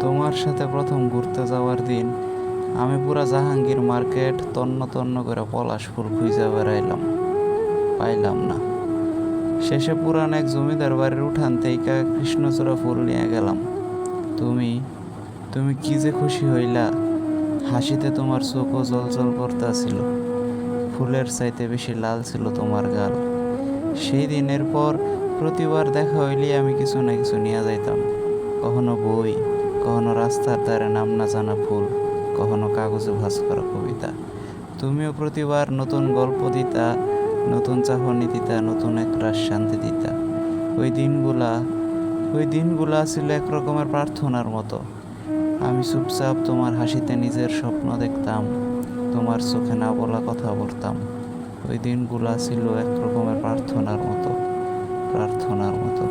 তোমার সাথে প্রথম ঘুরতে যাওয়ার দিন আমি পুরা জাহাঙ্গীর মার্কেট তন্ন তন্ন করে পলাশ ফুল খুঁজে বেড়াইলাম, পাইলাম না। শেষে পুরান এক জমিদার বাড়ির উঠান থেকে কৃষ্ণচূড়া ফুল নিয়ে গেলাম। তুমি তুমি কি যে খুশি হইলা, হাসিতে তোমার চোখও জল জল করতেছিল। ফুলের চাইতে বেশি লাল ছিল তোমার গাল। সেই দিনের পর প্রতিবার দেখা হইলেই আমি কিছু না কিছু নিয়ে যাইতাম, কখনো বই, কখনো রাস্তার ধারে নাম না জানা ফুল, কখনো কাগজে ভাঁজ করা কবিতা। তুমিও প্রতিবার নতুন গল্প দিতা, নতুন চাহনি দিতা, নতুন এক রাস শান্তি দিতা। ওই দিনগুলা ওই দিনগুলা ছিল এক রকমের প্রার্থনার মতো। আমি চুপচাপ তোমার হাসিতে নিজের স্বপ্ন দেখতাম, তোমার চোখে না বলা কথা বলতাম। ওই দিনগুলা ছিল এক রকমের প্রার্থনার মতো, প্রার্থনার মতো।